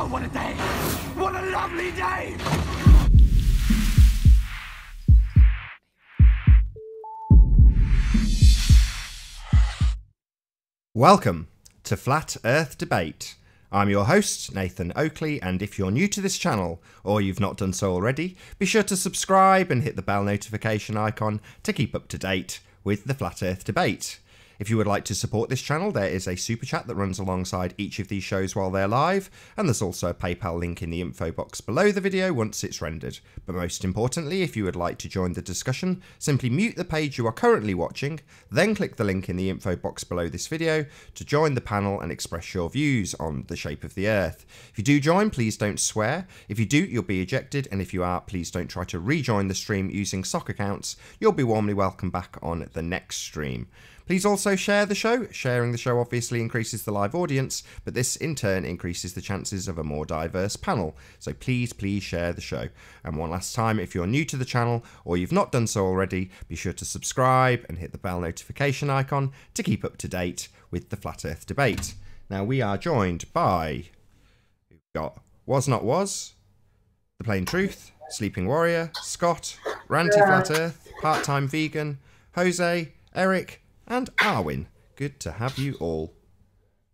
Oh, what a day! What a lovely day! Welcome to Flat Earth Debate. I'm your host, Nathan Oakley, and if you're new to this channel, or you've not done so already, be sure to subscribe and hit the bell notification icon to keep up to date with the Flat Earth Debate. If you would like to support this channel, there is a super chat that runs alongside each of these shows while they're live, and there's also a PayPal link in the info box below the video once it's rendered. But most importantly, if you would like to join the discussion, simply mute the page you are currently watching, then click the link in the info box below this video to join the panel and express your views on the shape of the Earth. If you do join, please don't swear. If you do, you'll be ejected, and if you are, please don't try to rejoin the stream using sock accounts. You'll be warmly welcome back on the next stream. Please also share the show. Sharing the show obviously increases the live audience, but this in turn increases the chances of a more diverse panel. So please share the show. And one last time, if you're new to the channel or you've not done so already, be sure to subscribe and hit the bell notification icon to keep up to date with the Flat Earth Debate. Now we are joined by, we've got Was Not Was, The Plain Truth, Sleeping Warrior, Scott, Ranty Flat Earth, Part-Time Vegan, Jose, Eric, and Arwin. Good to have you all.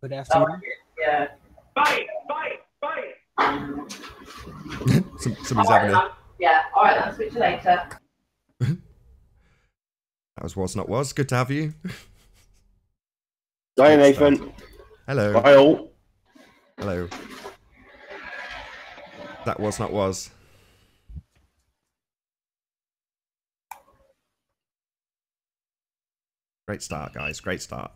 Good afternoon. Yeah. Bye. Somebody's having a... Yeah, alright, I'll switch you later. That was Not Was. Good to have you. Hi, Nathan. Hello. Hi, all. Hello. That Was Not Was. Great start, guys. Great start.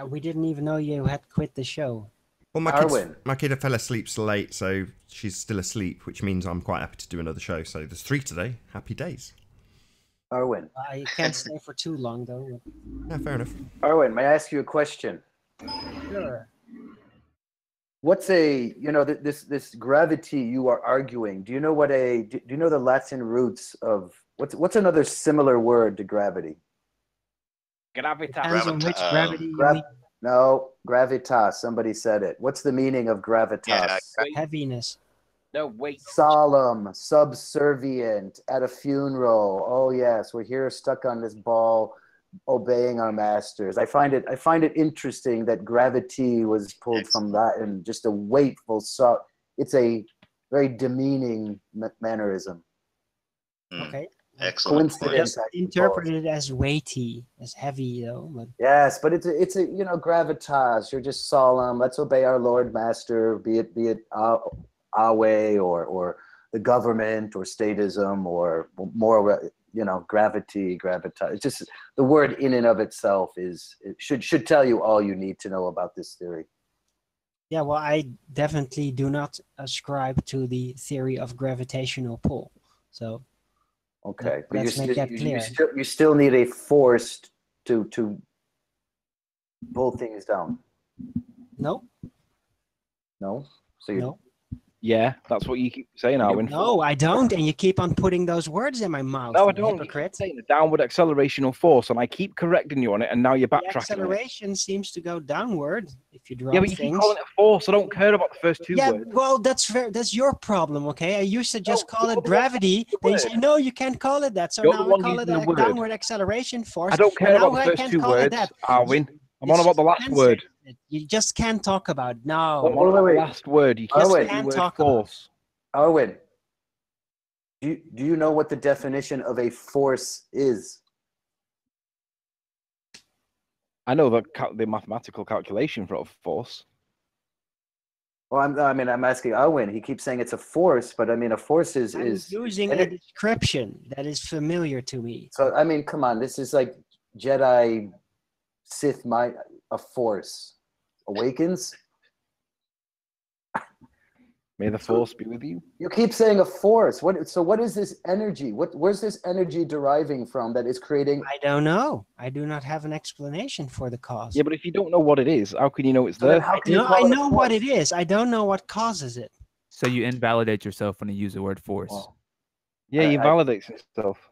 We didn't even know you had quit the show. Well, Arwin. my kid fell asleep so late, so she's still asleep, which means I'm quite happy to do another show. So there's 3 today. Happy days. Arwin. I can't stay for too long, though. Yeah, fair enough. Arwin, may I ask you a question? Sure. What's this gravity you are arguing? Do you know do you know the Latin roots of what's another similar word to gravity? Depends Gravitas. on which gravity you mean. No, gravitas. Somebody said it. What's the meaning of gravitas? Yeah, Heaviness. No, wait. Solemn, subservient, at a funeral. Oh yes, we're here stuck on this ball, obeying our masters. I find it interesting that gravity was pulled from Latin, just a weightful. So it's a very demeaning mannerism. Okay. Excellent. Coincidence. Just interpret it as weighty, as heavy, though. But Yes, but it's a gravitas. You're just solemn. Let's obey our Lord Master, be it Yahweh or the government or statism or more gravity, gravitas. It's just the word in and of itself should tell you all you need to know about this theory. yeah, well, I definitely do not ascribe to the theory of gravitational pull. So Okay, but let's make that clear. you still need a force to pull things down. No, No, so you no. Yeah, that's what you keep saying, Arwin. No, I don't, and you keep on putting those words in my mouth. No, I you don't. You hypocrite. keep saying the downward accelerational force, and I keep correcting you on it, and now you're The backtracking. acceleration seems to go downward if you drop Yeah, but you things. keep calling it force. I don't care about the first 2 Yeah, words. well, that's your problem, okay? I used to just call you're it the gravity. one Then you using say, no, you can't call it that. So You're the now I one call it using a the word. downward acceleration force. I don't care and about now the I first can't 2 call it words, that. Arwin. I'm It's on about the just last censored. word. You just can't talk about it. No. I'm on about wait. the last word. You Oh, can't wait. say the Can't word talk about force. Arwin, do you know what the definition of a force is? I know the mathematical calculation for a force. Well, I'm asking Arwin. He keeps saying it's a force, but I mean, a force is I'm using a description that is familiar to me. So I mean, come on, this is like Jedi, Sith, a force awakens. May the force be with you. You keep saying a force. What is this energy? Where's this energy deriving from that is creating? I don't know. I do not have an explanation for the cause. Yeah, but if you don't know what it is, how can you know it's So then there? how can you I call it a know what force? it is. I don't know what causes it. So you invalidate yourself when you use the word force. Well, Yeah, he I- validates himself.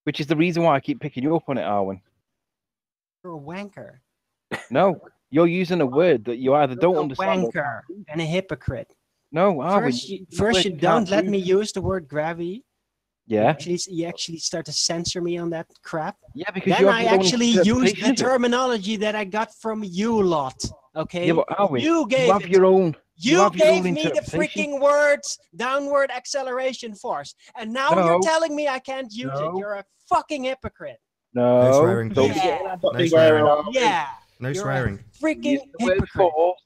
Which is the reason why I keep picking you up on it, Arwen. You're a wanker. No, You're using a word that you either don't You're a understand or wanker and a hypocrite. no, Arwin. First you don't let me prove. use the word gravity. Yeah. You actually start to censor me on that crap. Yeah, because Then you have I your own actually use interpretation the of it. terminology that I got from you lot. Okay? Yeah, but Arwin, You gave have it your to me. own. You have your own gave me the interpretation. freaking words downward acceleration force. And now No. you're telling me I can't use it. No. You're a fucking hypocrite. No No, swearing, don't please. be getting that No swearing. Yeah. No You're swearing. a freaking Use the word hypocrite. force.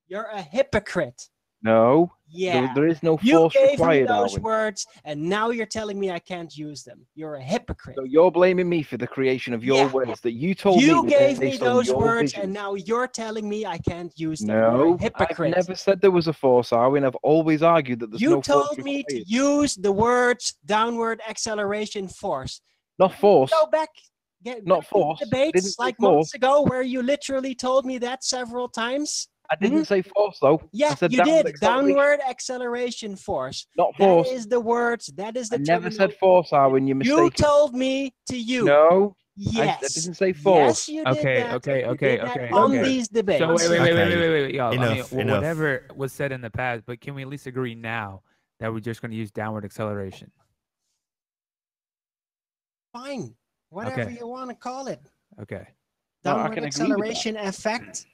You're a hypocrite. No. Yeah. There is no You force gave me required, those Arwin. words, and now you're telling me I can't use them. You're a hypocrite. So you're blaming me for the creation of your Yeah. words that you told me You were gave me based on those your words, vision. and now you're telling me I can't use them. You're a No, I've hypocrite. never said there was a force, Arwin. I've always argued that there's You no force told me to required. use the words downward acceleration force. Not force. Go back, Not back to force. I didn't debates say like force. months ago where you literally told me that several times. I didn't say force though. Yeah, I said you did. acceleration. Downward acceleration force. Not That force. is the words. That is the I never said terminology. force, Arwin. You're You mistaken. told me to use. No, Yes. I didn't say Yes, force. you did Okay, that. okay, You okay, did that okay, on okay. these debates. So wait, Okay. y'all. Enough, enough. Whatever was said in the past, but can we at least agree now that we're just going to use downward acceleration? Fine. Whatever Okay. you want to call it. Okay. No, I Downward can agree with that. acceleration effect.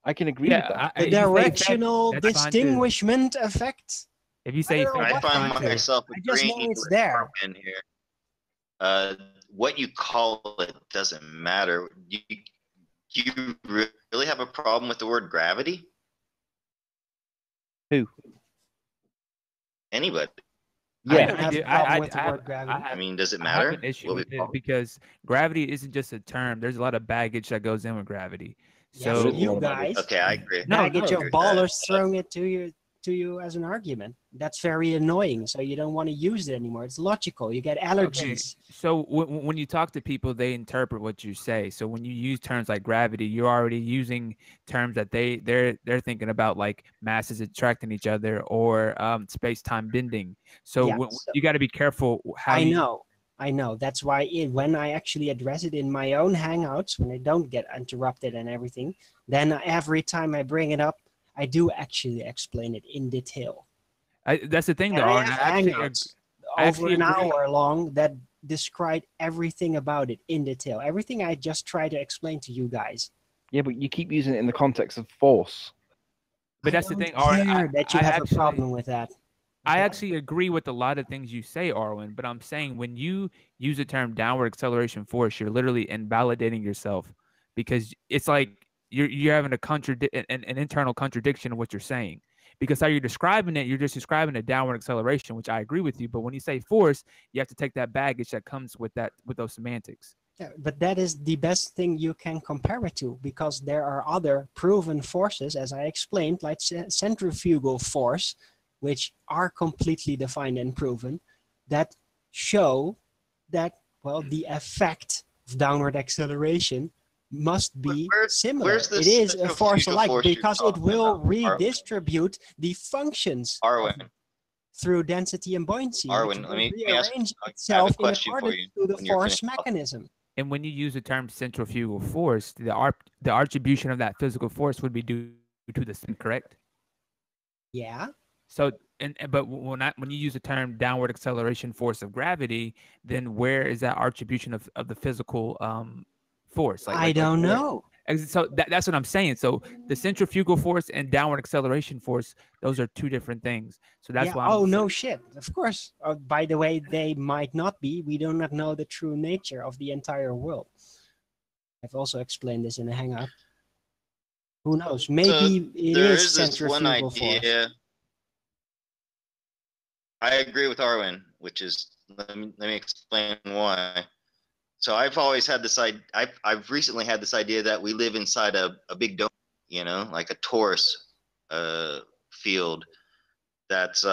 I can agree with that. The if you say effect, directional that's fine too. distinguishment effect. If you say I don't know effect, I that's find fine too. myself I just know agreeing it's with there. Arwin here. What you call it doesn't matter. You really have a problem with the word gravity? Who? Anybody? I Yeah. don't have a problem with the word gravity. I mean, does it I have matter? an issue what we with call it because gravity isn't just a term. There's a lot of baggage that goes in with gravity. Yeah, So for There is a lot you of baggage. guys, Okay, I agree. No, baggage no. of Agree with that. ballers throwing it to you as an argument. That's very annoying. So you don't want to use it anymore. It's logical. You get allergies. So when you talk to people, they interpret what you say. So when you use terms like gravity, you're already using terms that they're thinking about, like masses attracting each other or space-time bending. So Yeah, you got to be careful how I know. That's why when I actually address it in my own Hangouts, when I don't get interrupted and everything, then every time I bring it up, I do actually explain it in detail. that's the thing, And though. I Aaron. have I actually Hangouts I over actually an agree. hour long that describe everything about it in detail. Everything I just try to explain to you guys. Yeah, but you keep using it in the context of force. But I that's the don't thing, Aaron. care that you I have actually, a problem with that. I Okay? actually agree with a lot of things you say, Arwen, but I'm saying when you use the term downward acceleration force, you're literally invalidating yourself because it's like you're having an internal contradiction of what you're saying. Because how you're describing it, you're just describing a downward acceleration, which I agree with you. But when you say force, you have to take that baggage that comes with those semantics. Yeah, but that is the best thing you can compare it to because there are other proven forces, as I explained, like centrifugal force, which are completely defined and proven, that show that, well, the effect of downward acceleration must be similar. where's this It is a force centrifugal alike force you're because it talking will about, Arwen? redistribute the functions of Arwen, through density and buoyancy, which Arwen, will let me ask. rearrange I have a itself in question for accordance you to the when you're force finished. mechanism. And when you use the term centrifugal force, the attribution of that physical force would be due to the spin, correct? Yeah. So, but when you use the term downward acceleration force of gravity, then where is that attribution of the physical force? I don't know. So that's what I'm saying. So the centrifugal force and downward acceleration force, those are two different things. So that's why. No shit. Of course. By the way, they might not be. We do not know the true nature of the entire world. I've also explained this in a hangout. Who knows? Maybe it there is this one centrifugal force. idea. I agree with Arwen, which is let me explain why. So I've always had this idea. I've recently had this idea that we live inside a big dome, like a torus field that's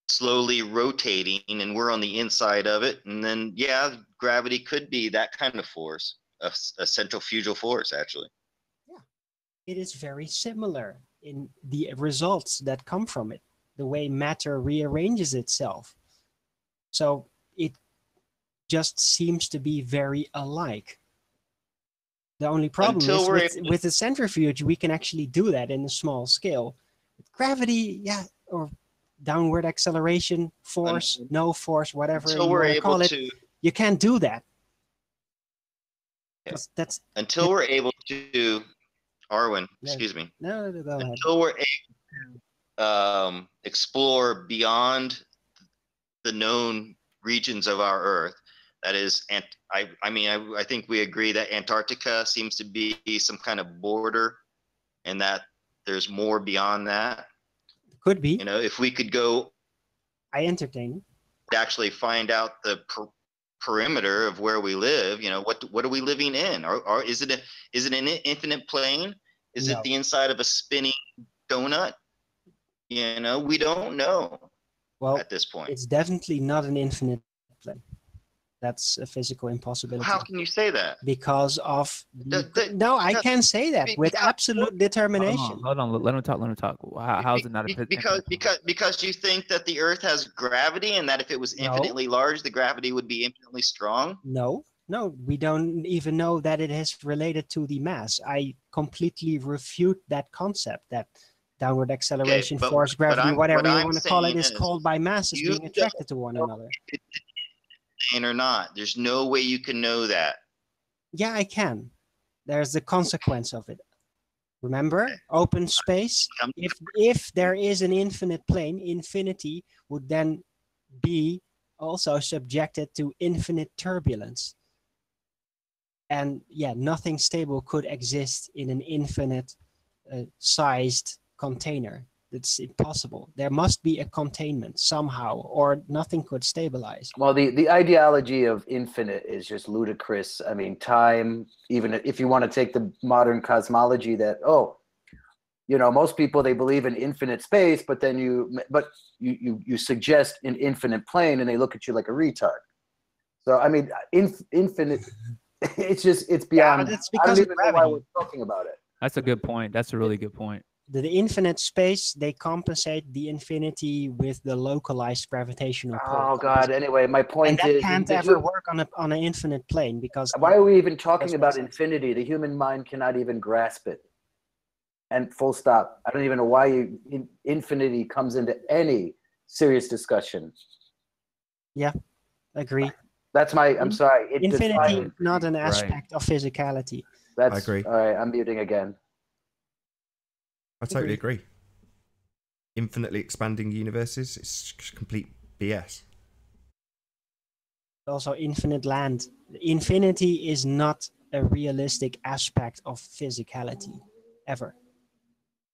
slowly rotating, and we're on the inside of it. And then, yeah, gravity could be that kind of force, a centrifugal force, actually. Yeah, it is very similar in the results that come from it, the way matter rearranges itself. So it just seems to be very alike. The only problem Until is we're with the centrifuge, we can actually do that in a small scale. Gravity, yeah, or downward acceleration, force, no force, whatever until you we're want to able call it, to you can't do that. Yeah. That's until we're able to Arwen, Yeah. excuse me. no, go ahead. Until we're able to explore beyond the known regions of our Earth, that is, I think we agree that Antarctica seems to be some kind of border, and that there's more beyond that. Could be. You know, if we could go I entertain. actually find out the perimeter of where we live, you know, what are we living in? Or is it an infinite plane? Is No. it the inside of a spinning donut? You know, we don't know Well, at this point. it's definitely not an infinite plane. That's a physical impossibility. How can you say that? Because of no, I because- can say that with because- absolute determination. Hold on. Let him talk. Let him talk. How is it not a because you think that the Earth has gravity, and that if it was No. infinitely large, the gravity would be infinitely strong? No, we don't even know that it is related to the mass. I completely refute that concept that downward acceleration, but- force, but gravity, I'm- whatever what you I'm want to call it, saying is is, called by masses you being attracted to one another. Or not? There's no way you can know that. Yeah, I can. There's the consequence of it. Remember, open space. If there is an infinite plane, infinity would then be also subjected to infinite turbulence. And yeah, nothing stable could exist in an infinite sized container. It's impossible. There must be a containment somehow, or nothing could stabilize. Well, the ideology of infinite is just ludicrous. I mean, time, even if you want to take the modern cosmology that, you know, most people, they believe in infinite space, but then you suggest an infinite plane and they look at you like a retard. So, I mean, infinite, it's beyond, but it's I don't because of even know why gravity. we're talking about it. That's a good point. That's a really good point. The infinite space, they compensate the infinity with the localized gravitational pull. Oh God! Anyway, my And point that is, can't ever work on an infinite plane because why are we even talking Doesn't about make sense. infinity? The human mind cannot even grasp it. And full stop. I don't even know why infinity comes into any serious discussion. Yeah, agree. That's my. I'm sorry. Infinity, not an aspect of physicality. That's, I agree. All right, I'm muting again. I totally agree. Infinitely expanding universes, it's complete BS. Also, infinite land. Infinity is not a realistic aspect of physicality, ever.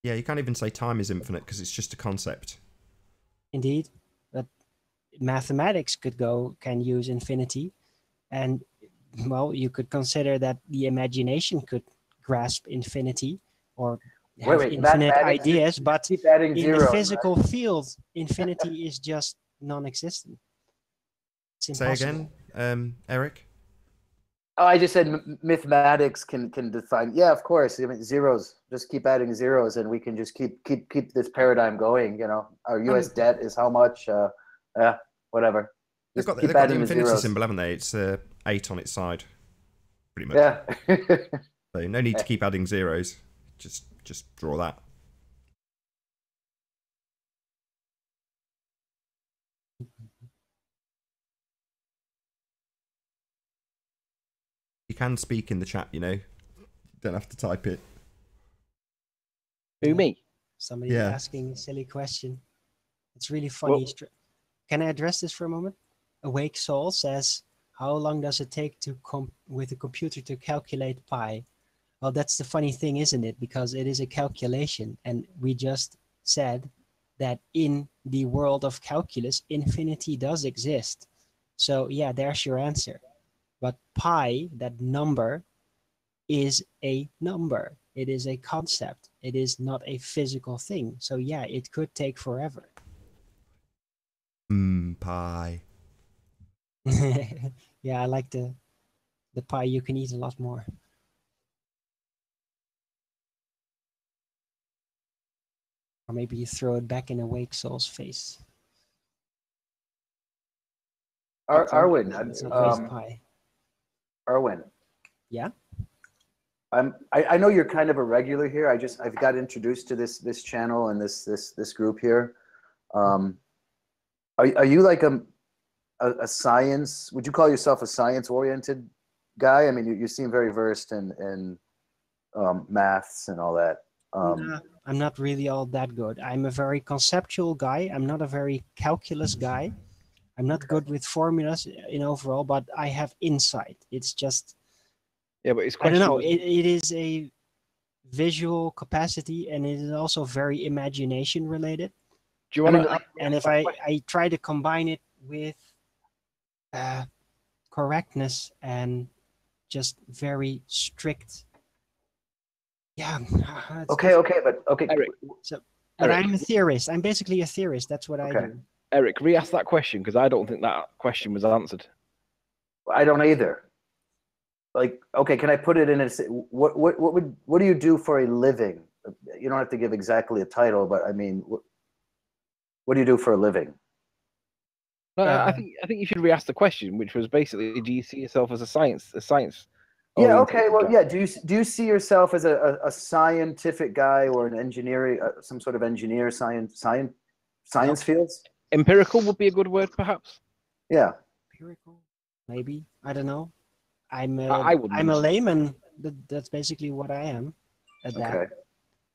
Yeah, you can't even say time is infinite because it's just a concept. Indeed, but mathematics can use infinity, and well, you could consider that the imagination could grasp infinity or have infinite ideas, but keep adding in zeros, the physical field, infinity is just non-existent. It's Say impossible. again, Eric? Oh, I just said mathematics can define. Yeah, of course. I mean, zeros. Just keep adding zeros, and we can just keep this paradigm going. You know, our U.S. debt is how much? Whatever. They've got the infinity zeros. symbol, haven't they? It's 8 on its side, pretty much. Yeah. So no need to keep adding zeros. Just draw that. You can speak in the chat, you know. Don't have to type it. Who, me? Somebody Yeah. asking a silly question. It's really funny. Can I address this for a moment? Awake Soul says, how long does it take with a computer to calculate pi? Well, that's the funny thing, isn't it? Because it is a calculation. And we just said that in the world of calculus, infinity does exist. So yeah, there's your answer. But pi, that number, is a number. It is a concept. It is not a physical thing. So yeah, it could take forever. Pie. Yeah, I like the pie. You can eat a lot more. Or maybe you throw it back in Awake Soul's face. Arwen, It's not waste pie. Arwen. Yeah? I know you're kind of a regular here. I've got introduced to this channel and this group here. Are you like a science? Would you call yourself a science oriented guy? I mean, you seem very versed in maths and all that. Nah, I'm not really all that good. I'm a very conceptual guy. I'm not a very calculus guy. I'm not good with formulas in overall, but I have insight. It's just, Yeah, but it's I don't know. question. It is a visual capacity, and it is also very imagination related. Do you want to? And if I try to combine it with correctness and just very strict, yeah. Okay, but okay. Eric, So, but Eric. I'm a theorist. I'm basically a theorist. That's what I Okay. do. Eric, re-ask that question because I don't think that question was answered. I don't either. Like, okay, can I put it in a what do you do for a living? You don't have to give exactly a title, but I mean, what do you do for a living? No, I think you should re-ask the question, which was basically, do you see yourself as a science? Yeah. Okay. Well, yeah. Do you see yourself as a scientific guy or an engineering, some sort of engineer, science fields? Empirical would be a good word, perhaps. Yeah. Empirical, maybe. I don't know. I'm I wouldn't. I'm a layman. That's basically what I am at that. Okay.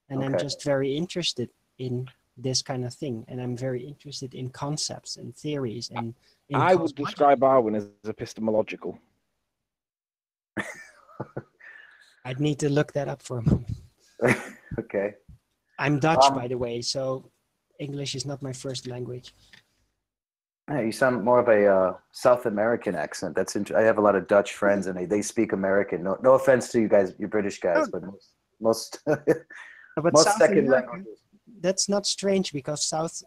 And I'm Okay. just very interested in this kind of thing, and I'm very interested in concepts and theories and in I would cosmology. describe Arwen as epistemological. I'd need to look that up for a moment. Okay. I'm Dutch, by the way, so English is not my first language. Yeah, you sound more of a South American accent. That's I have a lot of Dutch friends, and they speak American. No offense to you guys, you British guys, but most But most South second America, languages. that's not strange because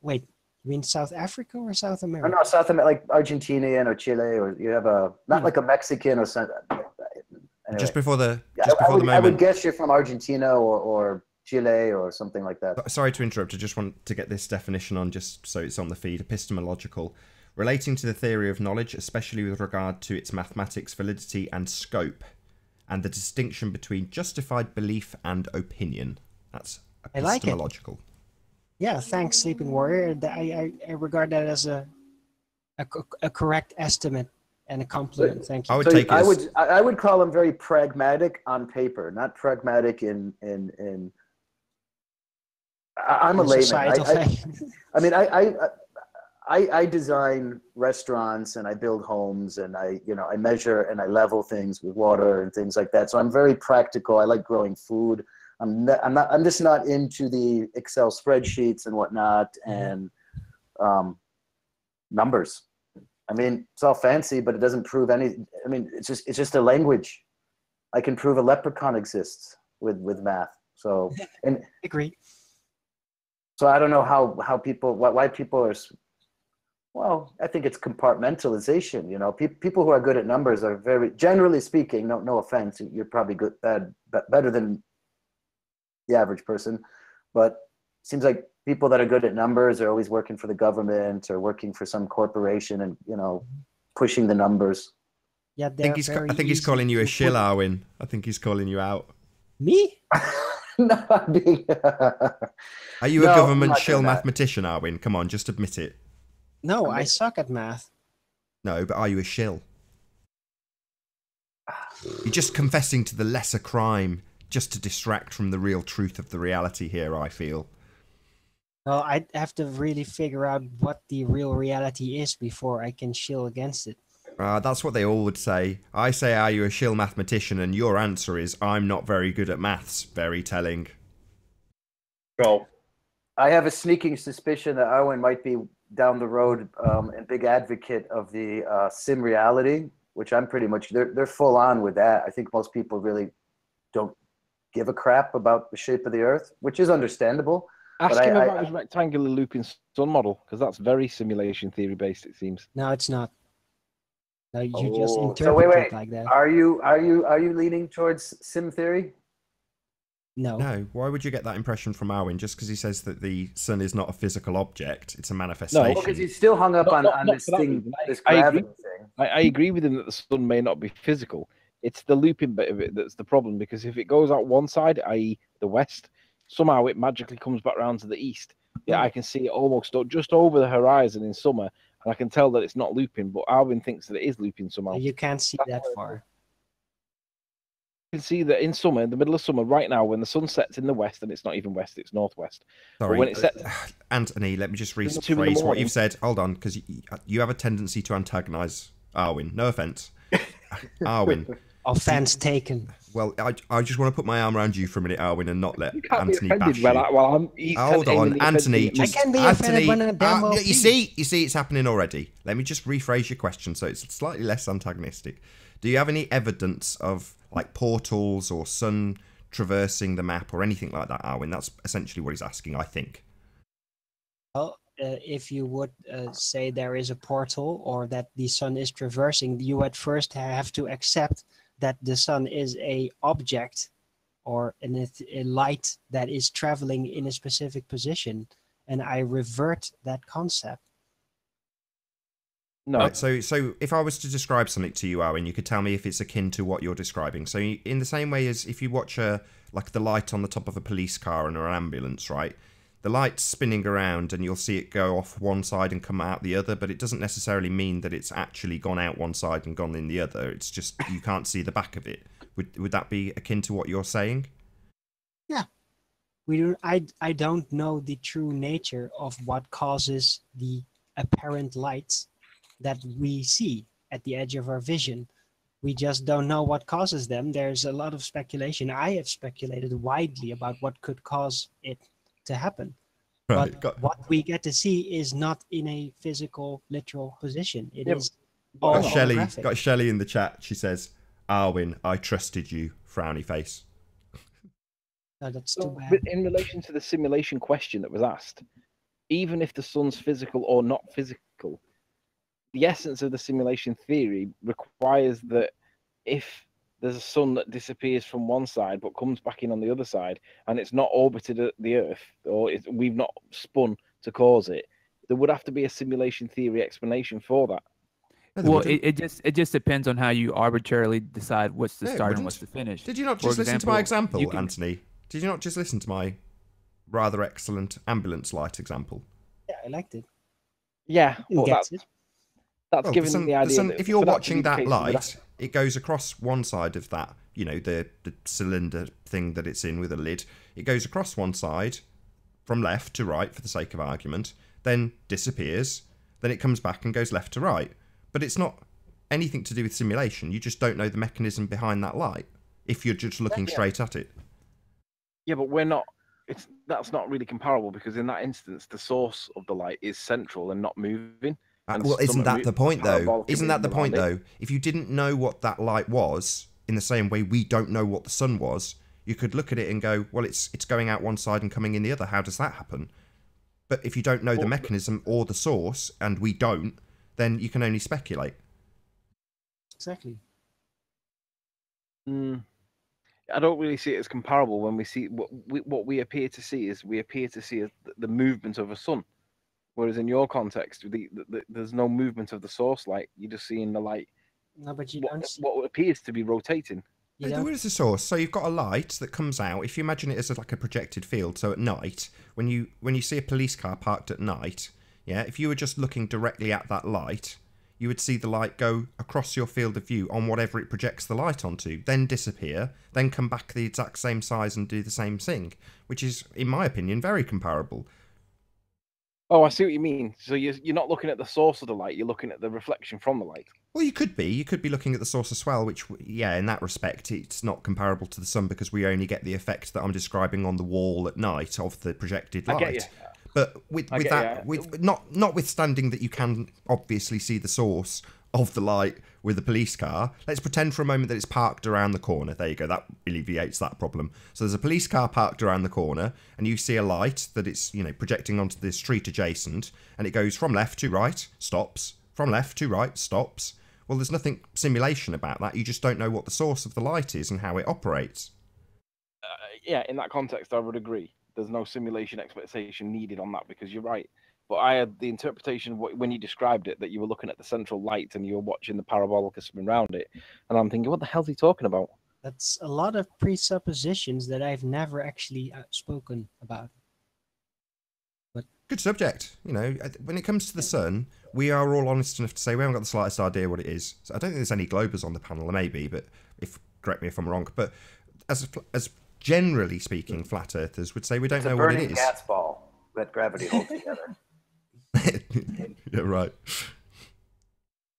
wait, you mean South Africa or South America? No, South America, like Argentinian or Chile, or you have not like a Mexican or something. Anyway. Just before the I would moment. guess you're from Argentina or Chile or something like that. Sorry to interrupt. I just want to get this definition on just so it's on the feed. Epistemological, relating to the theory of knowledge, especially with regard to its mathematics, validity, and scope, and the distinction between justified belief and opinion. That's I like it. epistemological. Yeah, thanks, Sleeping Warrior. I regard that as a correct estimate and a compliment. Thank you. I would take it. I would call him very pragmatic on paper, not pragmatic in. I'm a layman. I mean, I design restaurants and I build homes and I measure and I level things with water and things like that. So I'm very practical. I like growing food. I'm just not into the Excel spreadsheets and whatnot and numbers. I mean, it's all fancy, but it doesn't prove any. I mean, it's just a language. I can prove a leprechaun exists with math. So and agree. So I don't know how people why people are. Well, I think it's compartmentalization. You know, people who are good at numbers are very, generally speaking. No offense, you're probably better than the average person, but it seems like people that are good at numbers are always working for the government or working for some corporation and pushing the numbers. Yeah, I think he's calling you a shill, Arwen. I think he's calling you out. Me? No, Are you a government shill mathematician, Arwen? Come on, just admit it. No, I suck at math. No, but are you a shill? You're just confessing to the lesser crime just to distract from the real truth of the reality here, I feel. Well, I'd have to really figure out what the real reality is before I can shill against it. That's what they all would say. I say, are you a shill mathematician? And your answer is, I'm not very good at maths. Very telling. Go. I have a sneaking suspicion that Arwen might be down the road a big advocate of the sim reality, which I'm pretty much, they're full on with that. I think most people really don't give a crap about the shape of the Earth, which is understandable. Ask him about his rectangular looping sun model, because that's very simulation theory based, it seems. No, it's not. No, you just interpret so wait. it like that. Are you leaning towards sim theory? No. No. Why would you get that impression from Arwen? Just because he says that the sun is not a physical object, it's a manifestation. No, because he's still hung up on this thing, this gravity thing. I agree with him that the sun may not be physical. It's the looping bit of it that's the problem, because if it goes out one side, i.e. the west, somehow it magically comes back around to the east. Yeah, I can see it almost just over the horizon in summer, and I can tell that it's not looping, but Alvin thinks that it is looping somehow. You can't see that far. You can see that in summer, in the middle of summer, right now, when the sun sets in the west, and it's not even west, it's northwest. Sorry, but when it sets, Anthony, let me just 2 in the rephrase what morning. you've said. Hold on, because you have a tendency to antagonise Arwen. No offence. Arwen. Offense taken. Well, I just want to put my arm around you for a minute, Arwen, and not let You can't Anthony be bash offended you. while Hold on, Anthony. Just, I can be offended Anthony, when I damn well you see, it's happening already. Let me just rephrase your question so it's slightly less antagonistic. Do you have any evidence of like portals or sun traversing the map or anything like that, Arwen? That's essentially what he's asking, I think. Well, if you would say there is a portal or that the sun is traversing, you at first have to accept that the sun is a object or a light that is traveling in a specific position, and I revert that concept. No. Right, so if I was to describe something to you, Owen, you could tell me if it's akin to what you're describing. So in the same way as if you watch like the light on the top of a police car and or an ambulance, right? The light's spinning around and you'll see it go off one side and come out the other, but it doesn't necessarily mean that it's actually gone out one side and gone in the other. It's just you can't see the back of it. Would that be akin to what you're saying? Yeah. I don't know the true nature of what causes the apparent lights that we see at the edge of our vision. We just don't know what causes them. There's a lot of speculation. I have speculated widely about what could cause it to happen. Right, But what we get to see is not in a physical, literal position. It is got all Shelley. holographic. Got Shelley in the chat. She says, "Arwen, I trusted you." Frowny face. No, that's too bad. But in relation to the simulation question that was asked, even if the sun's physical or not physical, the essence of the simulation theory requires that if there's a sun that disappears from one side but comes back in on the other side, and it's not orbited at the Earth, or we've not spun to cause it, there would have to be a simulation theory explanation for that. Well, it just depends on how you arbitrarily decide what's the start and what's the finish. Did you not For just listen to my example, you can- Anthony? Did you not just listen to my rather excellent ambulance light example? Yeah, I liked it. Yeah, well, Gets it. that's Well, given the idea. That if you're for that to watching be the that case, it would light, have- it goes across one side of that, you know, the cylinder thing that it's in with a lid. It goes across one side from left to right, for the sake of argument, then disappears, then it comes back and goes left to right. But it's not anything to do with simulation. You just don't know the mechanism behind that light if you're just looking straight at it. Yeah, but we're not. That's not really comparable, because in that instance, the source of the light is central and not moving. And Well, isn't some that the point, though? parabolic Isn't that the movement point, around it. though? If you didn't know what that light was, in the same way we don't know what the sun was, you could look at it and go, well, it's going out one side and coming in the other. How does that happen? But if you don't know the mechanism or the source, and we don't, then you can only speculate. Exactly. I don't really see it as comparable when we see what we appear to see is the movement of a sun, whereas in your context, there's no movement of the source light. You're just seeing the light. No, but you don't see. What appears to be rotating. You Where don't, is the source? So you've got a light that comes out. If you imagine it as like a projected field, so at night, when you see a police car parked at night, yeah, if you were just looking directly at that light, you would see the light go across your field of view on whatever it projects the light onto, then disappear, then come back the exact same size and do the same thing, which is, in my opinion, very comparable. Oh, I see what you mean. So you're not looking at the source of the light, you're looking at the reflection from the light. Well, you could be looking at the source as well, which, yeah, in that respect, it's not comparable to the sun because we only get the effect that I'm describing on the wall at night of the projected light. I get you. But notwithstanding that you can obviously see the source of the light with a police car, let's pretend for a moment that it's parked around the corner. There you go. That alleviates that problem. So there's a police car parked around the corner, and you see a light that it's, you know, projecting onto the street adjacent, and it goes from left to right, stops. From left to right, stops. Well, there's nothing simulation about that. You just don't know what the source of the light is and how it operates. Yeah, in that context, I would agree. There's no simulation expectation needed on that, because you're right. But I had the interpretation when you described it that you were looking at the central light and you were watching the parabolic spin around it, and I'm thinking, what the hell's he talking about? That's a lot of presuppositions that I've never actually spoken about. Good subject. You know, when it comes to the sun, we are all honest enough to say we haven't got the slightest idea what it is. So I don't think there's any globers on the panel, or maybe, but correct me if I'm wrong. But as generally speaking, flat earthers would say we don't know what it is. It's a burning gas ball that gravity holds together. Yeah, right.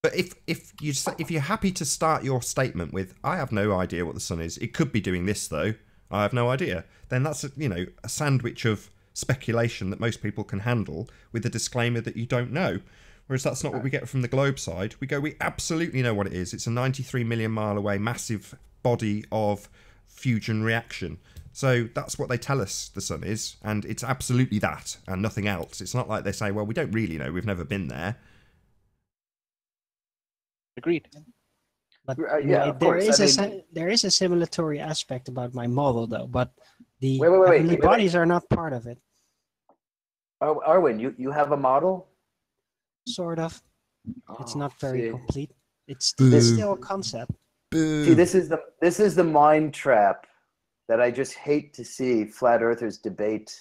But if you're happy to start your statement with "I have no idea what the sun is. It could be doing this though. I have no idea." Then that's a sandwich of speculation that most people can handle with the disclaimer that you don't know. Whereas that's not what we get from the globe side. We go, we absolutely know what it is. It's a 93 million mile away massive body of fusion reaction. So that's what they tell us the sun is, and it's absolutely that and nothing else. It's not like they say, well, we don't really know, we've never been there. Agreed. But yeah, of course. There is a similatory aspect about my model, though. But the Wait, heavenly bodies are not part of it. Oh, Arwen, you have a model? Sort of. It's not very complete. It's Boo. still a concept. Boo. See, this is the mind trap that I just hate to see flat earthers debate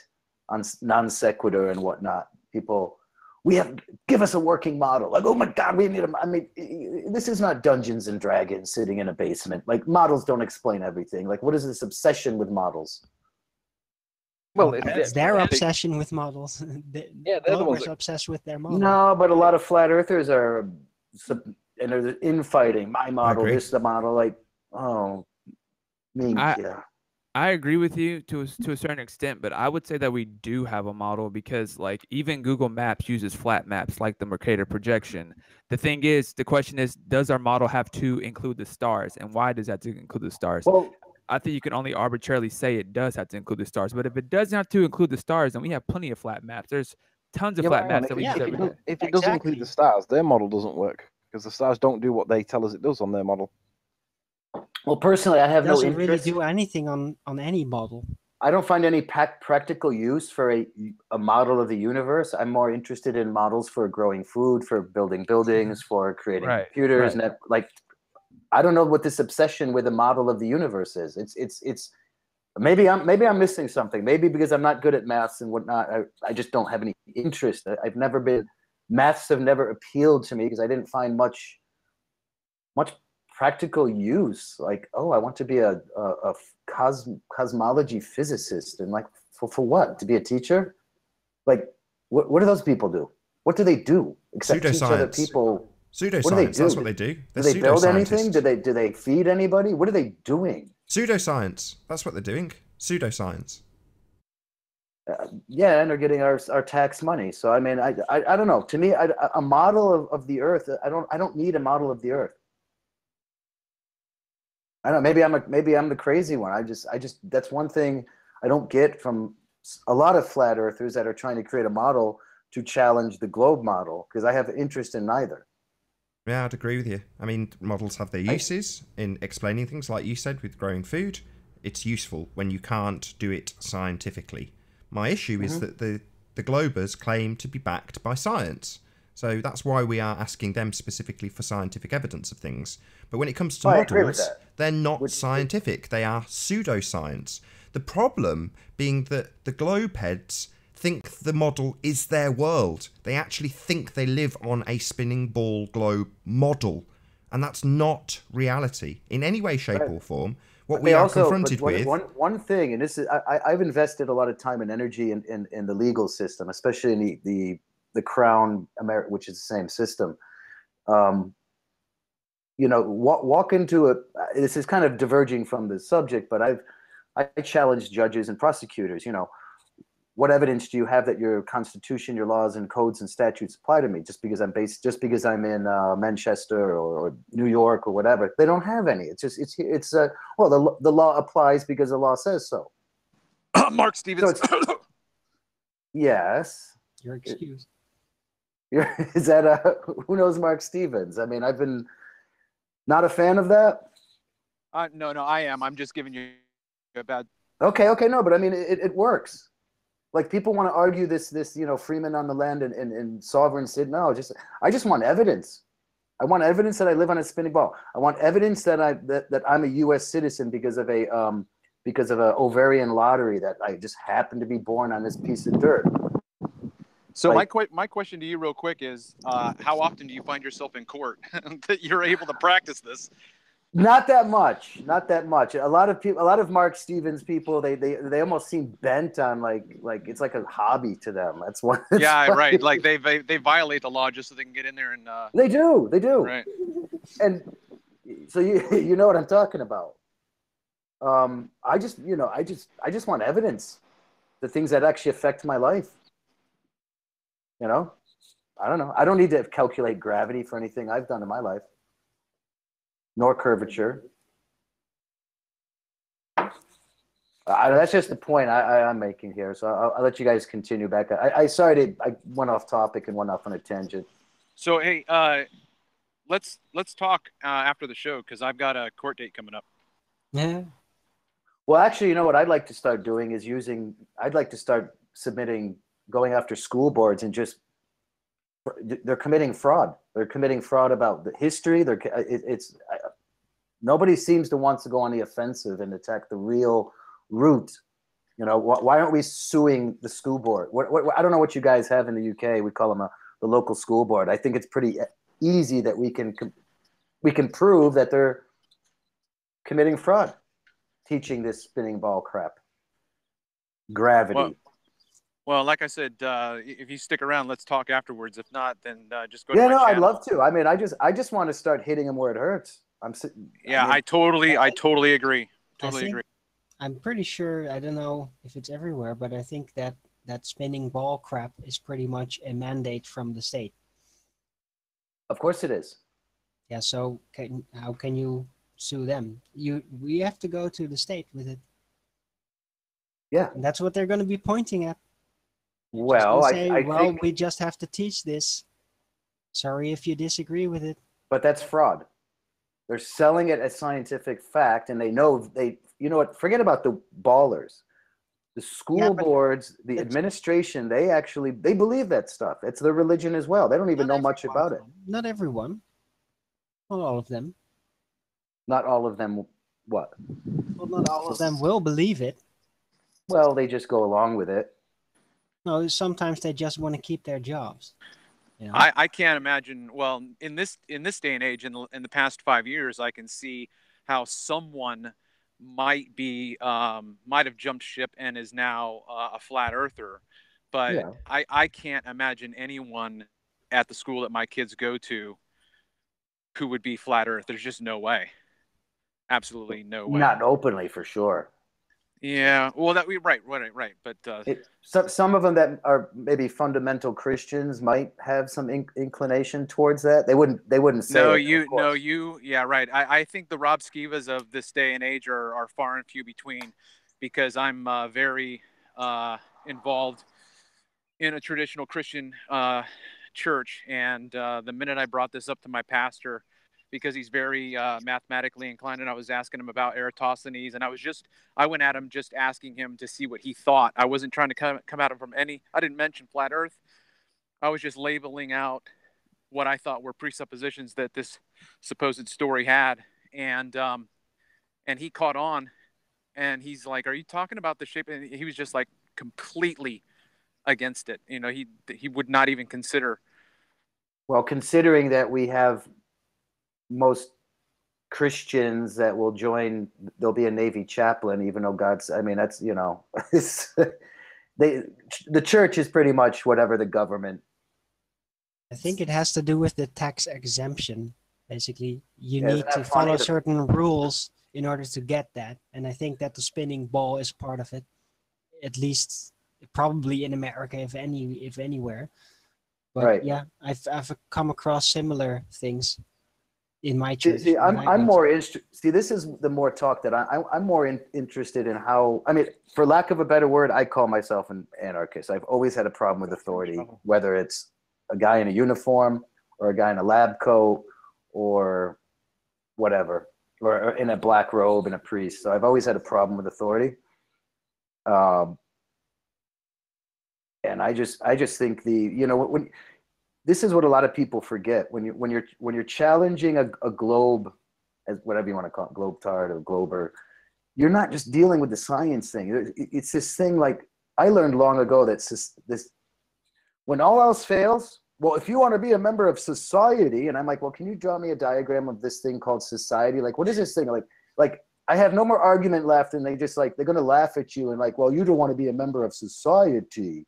on non sequitur and whatnot. People, give us a working model. Like, oh my God, we need I mean, this is not Dungeons and Dragons sitting in a basement. Like, models don't explain everything. Like, what is this obsession with models? Well, it's their obsession with models. Yeah, they're the ones obsessed with their model. No, but a lot of flat earthers are they're infighting. My model, this the model. Like, oh, yeah. I agree with you to a certain extent, but I would say that we do have a model because, like, even Google Maps uses flat maps like the Mercator projection. The question is, does our model have to include the stars, and why does that have to include the stars? Well, I think you can only arbitrarily say it does have to include the stars, but if it doesn't have to include the stars, then we have plenty of flat maps. There's tons of flat maps that we use every day. If it doesn't include the stars, their model doesn't work because the stars don't do what they tell us it does on their model. Well, personally, I have no interest. It doesn't really do anything on any model. I don't find any practical use for a model of the universe. I'm more interested in models for growing food, for building buildings, for creating computers. Right. And I don't know what this obsession with a model of the universe is. It's maybe I'm missing something. Maybe because I'm not good at maths and whatnot. I just don't have any interest. Maths have never appealed to me because I didn't find much practical use. Like, oh, I want to be a cosmology physicist, and like for what? To be a teacher? Like, what do those people do? What do they do except teach other people? Pseudoscience. What do they do? That's what they do. Do they build anything? Do they feed anybody? What are they doing? Pseudoscience. That's what they're doing. Pseudoscience. Yeah, and they're getting our tax money. So I mean, I don't know. To me, a model of the Earth. I don't need a model of the Earth. I don't know. Maybe I'm the crazy one. I just that's one thing I don't get from a lot of flat earthers that are trying to create a model to challenge the globe model, because I have interest in neither. Yeah, I'd agree with you. I mean, models have their uses in explaining things, like you said, with growing food. It's useful when you can't do it scientifically. My issue is that the globers claim to be backed by science. So that's why we are asking them specifically for scientific evidence of things. But when it comes to models, they're not scientific. They are pseudoscience. The problem being that the globe heads think the model is their world. They actually think they live on a spinning ball globe model. And that's not reality in any way, shape or form. What we are confronted with... One thing, and this is... I've invested a lot of time and energy in the legal system, especially in the Crown, which is the same system. Walk into it. This is kind of diverging from the subject, but I challenge judges and prosecutors. What evidence do you have that your constitution, your laws and codes and statutes apply to me? Just because I'm in Manchester or New York or whatever, they don't have any. The law applies because the law says so. Mark Stevens. So yes. You're excused. Is that who knows Mark Stevens? I mean, I've been not a fan of that. No, I am. I'm just giving you a bad. Okay, no, but I mean, it works. Like people want to argue this, Freeman on the land and sovereign city. No, I just want evidence. I want evidence that I live on a spinning ball. I want evidence that I'm a U.S. citizen because of a ovarian lottery that I just happened to be born on this piece of dirt. So my question to you real quick is, how often do you find yourself in court that you're able to practice this? Not that much. A lot of Mark Stevens people, they almost seem bent on like it's like a hobby to them. That's one. Yeah, right. Like they violate the law just so they can get in there and. They do. Right. And so you know what I'm talking about. I just want evidence, the things that actually affect my life. I don't know. I don't need to calculate gravity for anything I've done in my life, nor curvature. That's just the point I'm making here. So I'll let you guys continue back. I went off topic and went off on a tangent. So hey, let's talk after the show because I've got a court date coming up. Yeah. Well, actually, you know what I'd like to start doing is I'd like to start going after school boards and they're committing fraud. They're committing fraud about the history. Nobody seems to want to go on the offensive and attack the real root. Why aren't we suing the school board? I don't know what you guys have in the UK. We call them the local school board. I think it's pretty easy that we can prove that they're committing fraud, teaching this spinning ball crap. Gravity. Well, like I said, if you stick around, let's talk afterwards. If not, then just go to my channel. I'd love to. I mean, I just want to start hitting them where it hurts. I totally agree. Totally agree. I'm pretty sure, I don't know if it's everywhere, but I think that spinning ball crap is pretty much a mandate from the state. Of course it is. Yeah, so how can you sue them? We have to go to the state with it. Yeah. And that's what they're going to be pointing at. Well, I think we just have to teach this. Sorry if you disagree with it. But that's fraud. They're selling it as scientific fact, and you know what? Forget about the ballers. The school boards, the administration, they believe that stuff. It's their religion as well. They don't even know much about it. Not everyone. Not all of them. Not all of them what? Well, not all of them will believe it. Well, they just go along with it. No, sometimes they just want to keep their jobs. I can't imagine. Well, in this day and age, in the past 5 years, I can see how someone might have jumped ship and is now a flat earther. But yeah. I can't imagine anyone at the school that my kids go to who would be flat earth. There's just no way. Absolutely no way. Not openly, for sure. Yeah, well, right. But some of them that are maybe fundamental Christians might have some inclination towards that. They wouldn't say. Yeah, right. I think the Rob Skivas of this day and age are far and few between, because I'm very involved in a traditional Christian church, and the minute I brought this up to my pastor, because he's very mathematically inclined, and I was asking him about Eratosthenes, and I went at him just asking him to see what he thought. I wasn't trying to come at him from I didn't mention flat earth. I was just labeling out what I thought were presuppositions that this supposed story had. And he caught on, and he's like, "Are you talking about the shape?" And he was just like completely against it. He would not even consider. Well, considering that we have most Christians that will join, there'll be a Navy chaplain, even though that's, the church is pretty much whatever the government. I think it has to do with the tax exemption. Basically, you need to follow certain rules in order to get that. And I think that the spinning ball is part of it, at least probably in America, if anywhere. But right. Yeah, I've come across similar things in my church. See, I'm more interested. See, this is the more talk that I'm more interested in how. I mean, for lack of a better word, I call myself an anarchist. I've always had a problem with authority, whether it's a guy in a uniform or a guy in a lab coat or whatever, or in a black robe and a priest. So I've always had a problem with authority. And I just think when this is what a lot of people forget when you're challenging a globe, as whatever you want to call it, globe tard or glober, you're not just dealing with the science thing. It's this thing like I learned long ago that this when all else fails, well, if you want to be a member of society, and I'm like, well, can you draw me a diagram of this thing called society? Like, what is this thing? Like I have no more argument left, and they just like they're gonna laugh at you and like, well, you don't want to be a member of society.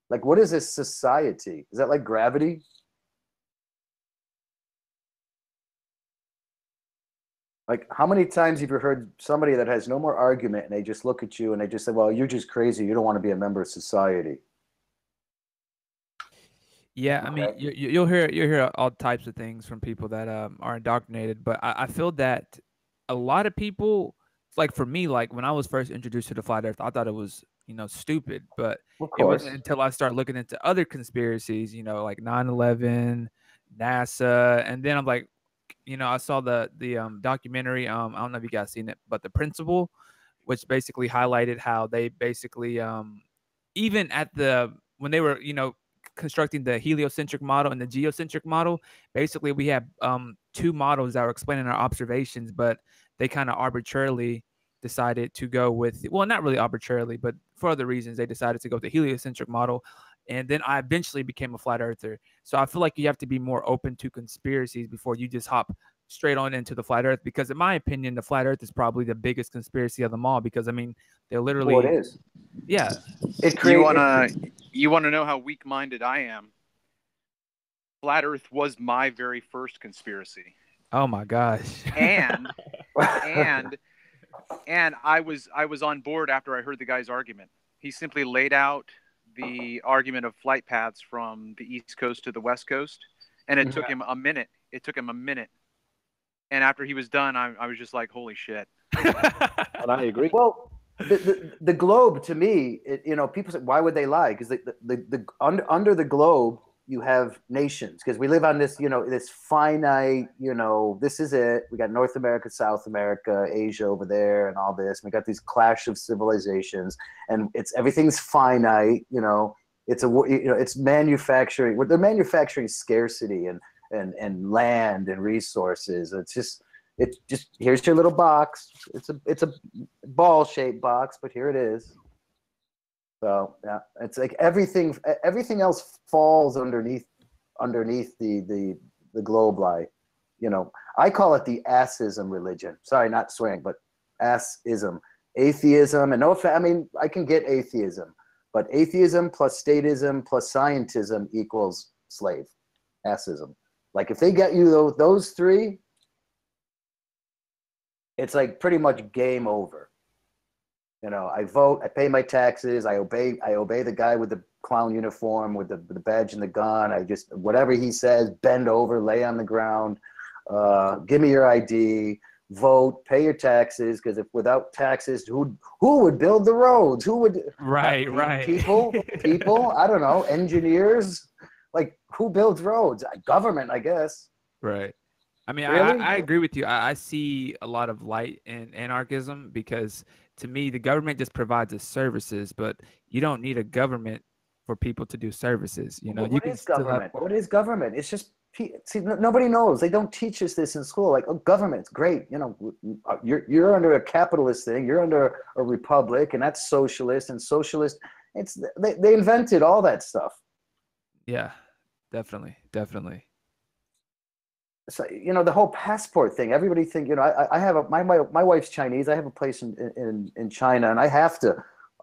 Like, what is this society? Is that like gravity? Like, how many times have you heard somebody that has no more argument and they just look at you and they just say, well, you're just crazy. You don't want to be a member of society. Yeah, I mean, you'll hear all types of things from people that are indoctrinated, but I feel that a lot of people, like for me, like when I was first introduced to the flat Earth, I thought it was stupid, but Of it course. wasn't until I started looking into other conspiracies, like 9/11, NASA, and then I'm like, I saw the documentary. I don't know if you guys seen it, but The Principle, which basically highlighted how they basically even at the when they were constructing the heliocentric model and the geocentric model, basically we have two models that were explaining our observations, but they kind of arbitrarily decided to go with, well, not really arbitrarily, but for other reasons, they decided to go with the heliocentric model. And then I eventually became a flat earther. So I feel like you have to be more open to conspiracies before you just hop straight on into the flat earth, because in my opinion, the flat earth is probably the biggest conspiracy of them all, because I mean, they're literally, Well, it is. yeah. You wanna know how weak-minded I am? Flat Earth was my very first conspiracy, Oh my gosh. and and I was on board after I heard the guy's argument. He simply laid out the argument of flight paths from the East Coast to the West Coast, and it took him a minute. It took him a minute, and after he was done, I was just like, "Holy shit!" And I agree. Well, the globe to me, people say, why would they lie? Because under the globe you have nations, because we live on this, this finite, this is it. We got North America, South America, Asia over there, and all this. And we got these clash of civilizations, and everything's finite. It's manufacturing. They're manufacturing scarcity and land and resources. It's just here's your little box. It's a ball shaped box, but here it is. So yeah, it's like everything else falls underneath the globe lie. I call it the assism religion. Sorry, not swearing, but assism, atheism, and no, I mean I can get atheism, but atheism plus statism plus scientism equals slave, assism. Like if they get you those three, it's like pretty much game over. I vote, I pay my taxes, I obey the guy with the clown uniform with the badge and the gun. I just whatever he says, bend over, lay on the ground, give me your ID, vote, pay your taxes, because if without taxes, who would build the roads? Who would Right. people? I don't know, engineers. Like who builds roads? Government, I guess. Right. I mean, Really? I agree with you. I see a lot of light in anarchism, because to me, the government just provides us services, but you don't need a government for people to do services. You What can is still have, government? What is government? It's just nobody knows. They don't teach us this in school. Like, government's great. You're under a capitalist thing. You're under a republic, and that's socialist. And socialist, they invented all that stuff. yeah, definitely. So the whole passport thing. Everybody think I have my wife's Chinese. I have a place in China, and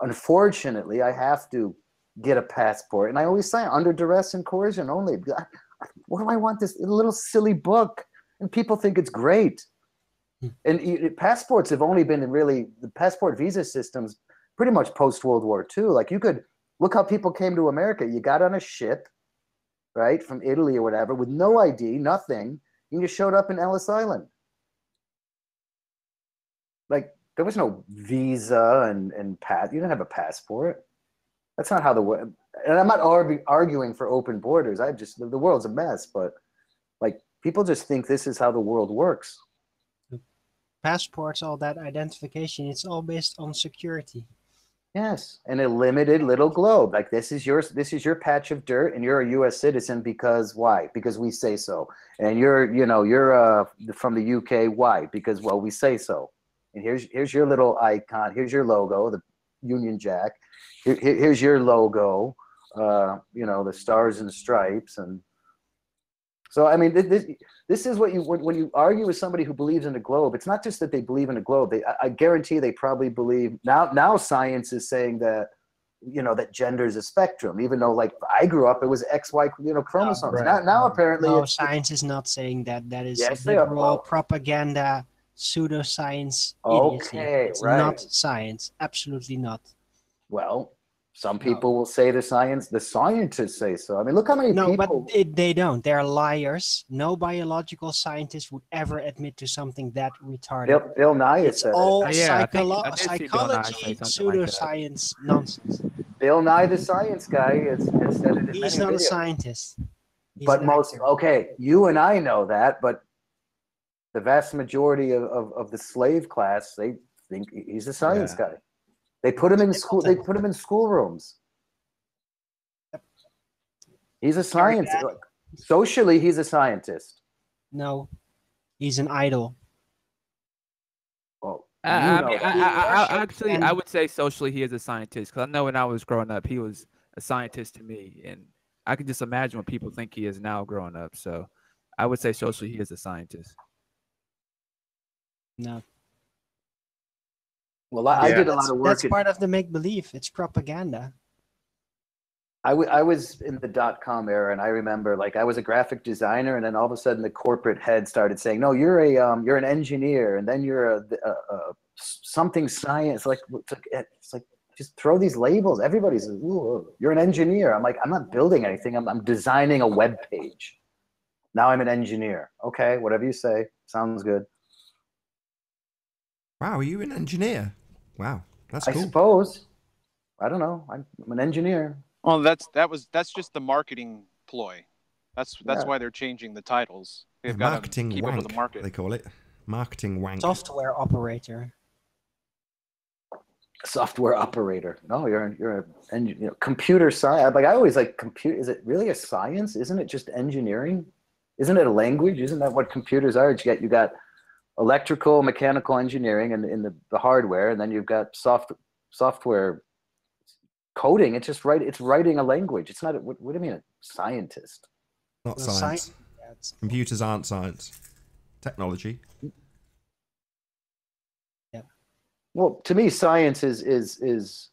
unfortunately I have to get a passport, and I always say under duress and coercion only. What do I want this little silly book? And people think it's great. And passports have only been the passport visa systems pretty much post World War II. Like you could look how people came to America. You got on a ship, right, from Italy or whatever, with no ID, nothing. You just showed up in Ellis Island. Like there was no visa and you didn't have a passport. That's not how the world. And I'm not arguing for open borders. The world's a mess, but like people just think this is how the world works. Passports, all that identification, it's all based on security. Yes, in a limited little globe. Like this is your patch of dirt, and you're a U.S. citizen because why? Because we say so. And you're from the UK. Why? Because well, we say so. And here's your little icon. Here's your logo, the Union Jack. Here's your logo. The stars and stripes. And so I mean, this is what when you argue with somebody who believes in a globe, it's not just that they believe in a globe. I guarantee they probably believe now science is saying that that gender is a spectrum, even though like I grew up, it was XY chromosomes. Right. Now apparently No, it's science is not saying that. That is yes, they are. liberal Well, propaganda, pseudoscience idiocy. okay, It's right. not science. Absolutely not. Well, some people will say the scientists say so. I mean, look how many No, people. but they don't. They're liars. No biological scientist would ever admit to something that retarded. Bill Nye has It's said all it. Yeah, I did see Bill Nye say psychology, something like that. pseudoscience nonsense. Bill Nye, the science guy, has said it in He's many not a videos. scientist. He's But an most actor. okay, you and I know that, but the vast majority of the slave class, they think he's a science guy. They put him in school. They put him in schoolrooms. He's a scientist. Socially, he's a scientist. No, he's an idol. Well, I mean, Worship and- I would say socially he is a scientist because I know when I was growing up, he was a scientist to me, and I can just imagine what people think he is now growing up. So I would say socially he is a scientist. No. Well, I did a lot of work. That's part of the make believe. It's propaganda. I was in the .com era, and I remember like I was a graphic designer, and then all of a sudden the corporate head started saying, "No, you're an engineer, and then you're a something science." Like it's like just throw these labels. Everybody's you're an engineer. I'm like, I'm not building anything. I'm designing a web page. Now I'm an engineer. Okay, whatever you say, sounds good. Wow, are you an engineer? Wow, that's I cool. suppose. I don't know. I'm an engineer. Well, that's just the marketing ploy. That's Yeah. why they're changing the titles. They've got to Marketing keep up with wank, the market. they call it. Marketing wank. Software operator. Software operator. No, you're a computer science. Like I always like computer. Is it really a science? Isn't it just engineering? Isn't it a language? Isn't that what computers are? You got electrical, mechanical engineering, and in the hardware, and then you've got software coding. It's just it's writing a language. It's not. What do you mean, a scientist? Not Well, science. That's- Computers aren't science. Technology. Well, to me, science is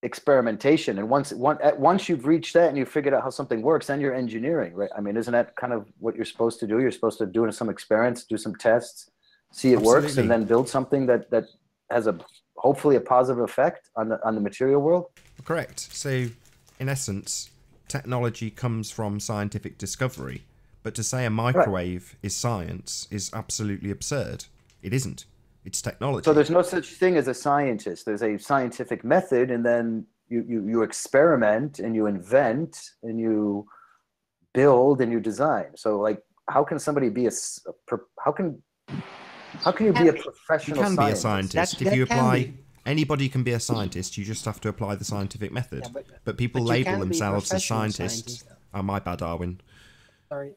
experimentation, and once you've reached that and you've figured out how something works, then you're engineering, right? I mean, isn't that kind of what you're supposed to do? You're supposed to do some experiments, do some tests, see it works, Absolutely. and then build something that has hopefully a positive effect on the material world. Correct. So, in essence, technology comes from scientific discovery, but to say a microwave is science is absolutely absurd. It isn't. It's technology. So there's no such thing as a scientist. There's a scientific method, and then you experiment and you invent and you build and you design. So like, how can somebody be how can you be a professional You can be a scientist? scientist if you apply. Anybody can be a scientist. You just have to apply the scientific method. Yeah, but people but you label can't be themselves as professional scientists. scientist, though. Oh, my bad, Arwin. Sorry.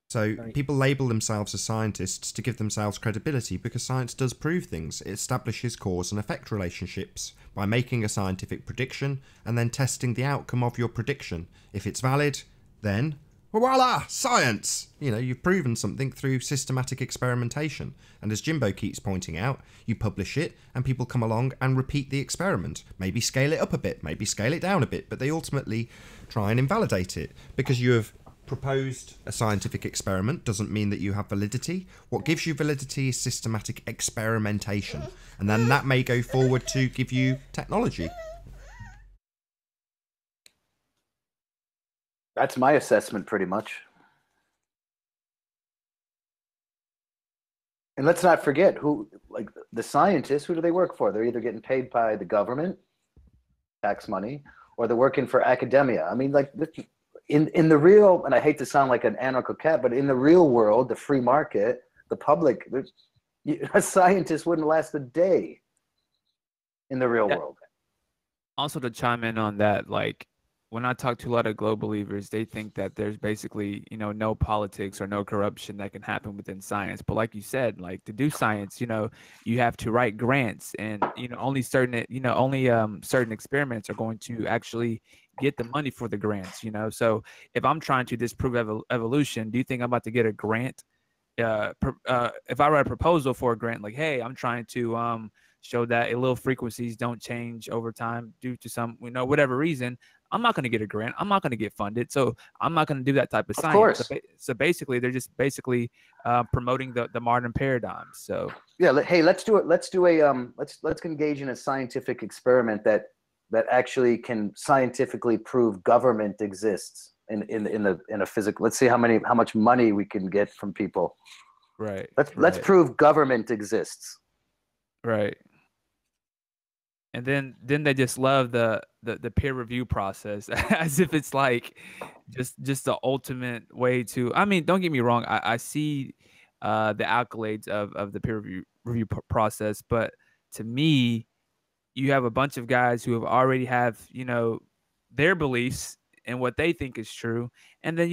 So Sorry. people label themselves as scientists to give themselves credibility because science does prove things. It establishes cause and effect relationships by making a scientific prediction and then testing the outcome of your prediction. If it's valid, then voila, science! You've proven something through systematic experimentation. And as Jimbo keeps pointing out, you publish it and people come along and repeat the experiment. Maybe scale it up a bit, maybe scale it down a bit, but they ultimately try and invalidate it because you have proposed a scientific experiment doesn't mean that you have validity. What gives you validity is systematic experimentation, and then that may go forward to give you technology. That's my assessment, pretty much. And let's not forget like the scientists, who do they work for? They're either getting paid by the government, tax money, or they're working for academia. I mean, like in the real, and I hate to sound like an anarcho-cat, but in the real world, the free market, the public, a scientist wouldn't last a day in the real world. Also, to chime in on that, like when I talk to a lot of global believers, they think that there's basically, no politics or no corruption that can happen within science. But like you said, like to do science, you have to write grants, and only certain experiments are going to actually get the money for the grants. So if I'm trying to disprove evolution, do you think I'm about to get a grant? If I write a proposal for a grant, like, hey, I'm trying to show that allele frequencies don't change over time due to some, whatever reason, I'm not going to get a grant. I'm not going to get funded. So I'm not going to do that type of Of science. course. So basically, they're just basically promoting the modern paradigm. So Yeah. Hey, let's do it. Let's do let's engage in a scientific experiment that actually can scientifically prove government exists in a physical. Let's see how much money we can get from people. right. Let's prove government exists. Right. And then they just love the peer review process as if it's like just the ultimate way to. I mean, don't get me wrong. I see the accolades of the peer review process, but to me, you have a bunch of guys who have already have their beliefs and what they think is true, and then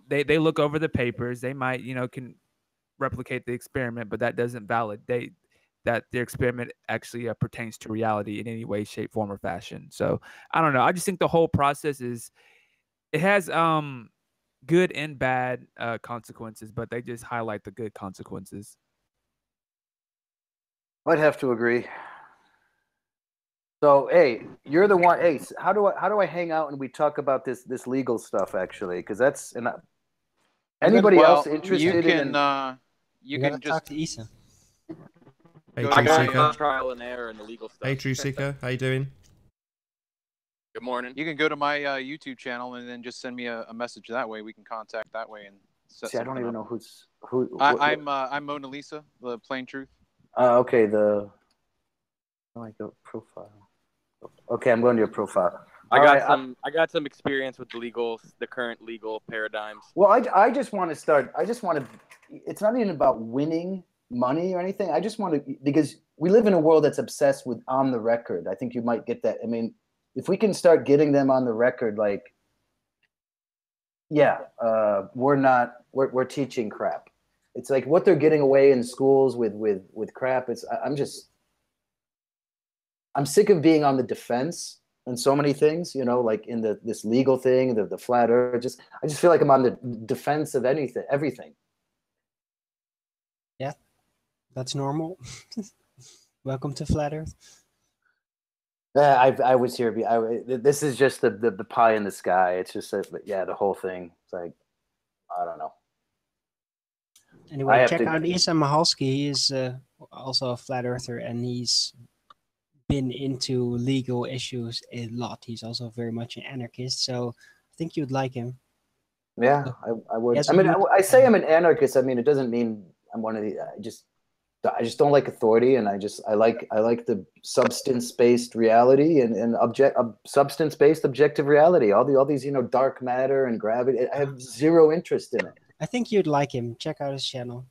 they look over the papers. They might can replicate the experiment, but that doesn't validate that their experiment actually pertains to reality in any way, shape, form, or fashion. So I don't know. I just think the whole process it has good and bad consequences, but they just highlight the good consequences. I'd have to agree. So, hey, you're the one. Hey, how do I hang out and we talk about this legal stuff actually? Because that's anybody else interested You gotta talk to Isa. Hey, I got Seeker. trial and error and the legal stuff. Hey, True Seeker. How you doing? Good morning. You can go to my YouTube channel and then just send me a message that way. We can contact that way and set See, I don't something even up. know who. I'm Mona Lisa, the plain truth. Okay, I go profile. Okay, I'm going to your profile. I got some experience with the current legal paradigms. Well, I just want to start. It's not even about winning money or anything. I just want to, because we live in a world that's obsessed with on the record. I think you might get that. I mean, if we can start getting them on the record, like, yeah, we're teaching crap. It's like what they're getting away in schools with crap. I'm sick of being on the defense in so many things, like in this legal thing, the flat earth. I just feel like I'm on the defense of everything. Yeah, that's normal. Welcome to Flat Earth. I was here. This is just the pie in the sky. It's just the whole thing. It's like, I don't know. Anyway, check out Isa Mahalski. He is also a flat earther, and he's been into legal issues a lot. He's also very much an anarchist, so I think you'd like him. Yeah, I would. I mean, I say I'm an anarchist. I mean, it doesn't mean I'm one of the. I just don't like authority, and I like the substance-based reality and substance-based objective reality. All these dark matter and gravity. I have zero interest in it. I think you'd like him. Check out his channel.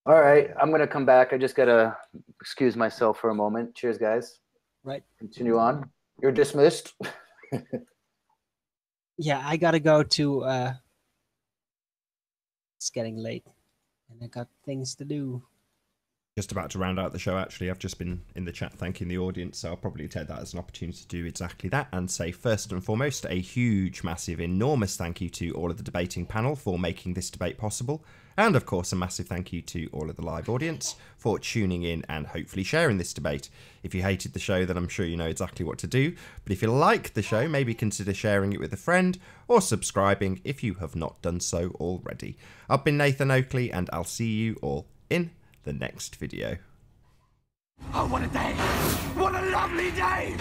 All right, I'm gonna come back. I just gotta excuse myself for a moment. Cheers, guys. Right. Continue on. You're dismissed. Yeah, I gotta go to. It's getting late, and I got things to do. Just about to round out the show, actually. I've just been in the chat thanking the audience, so I'll probably take that as an opportunity to do exactly that and say, first and foremost, a huge, massive, enormous thank you to all of the debating panel for making this debate possible. And, of course, a massive thank you to all of the live audience for tuning in and hopefully sharing this debate. If you hated the show, then I'm sure you know exactly what to do. But if you like the show, maybe consider sharing it with a friend or subscribing if you have not done so already. I've been Nathan Oakley, and I'll see you all in the next video. Oh, what a day! What a lovely day!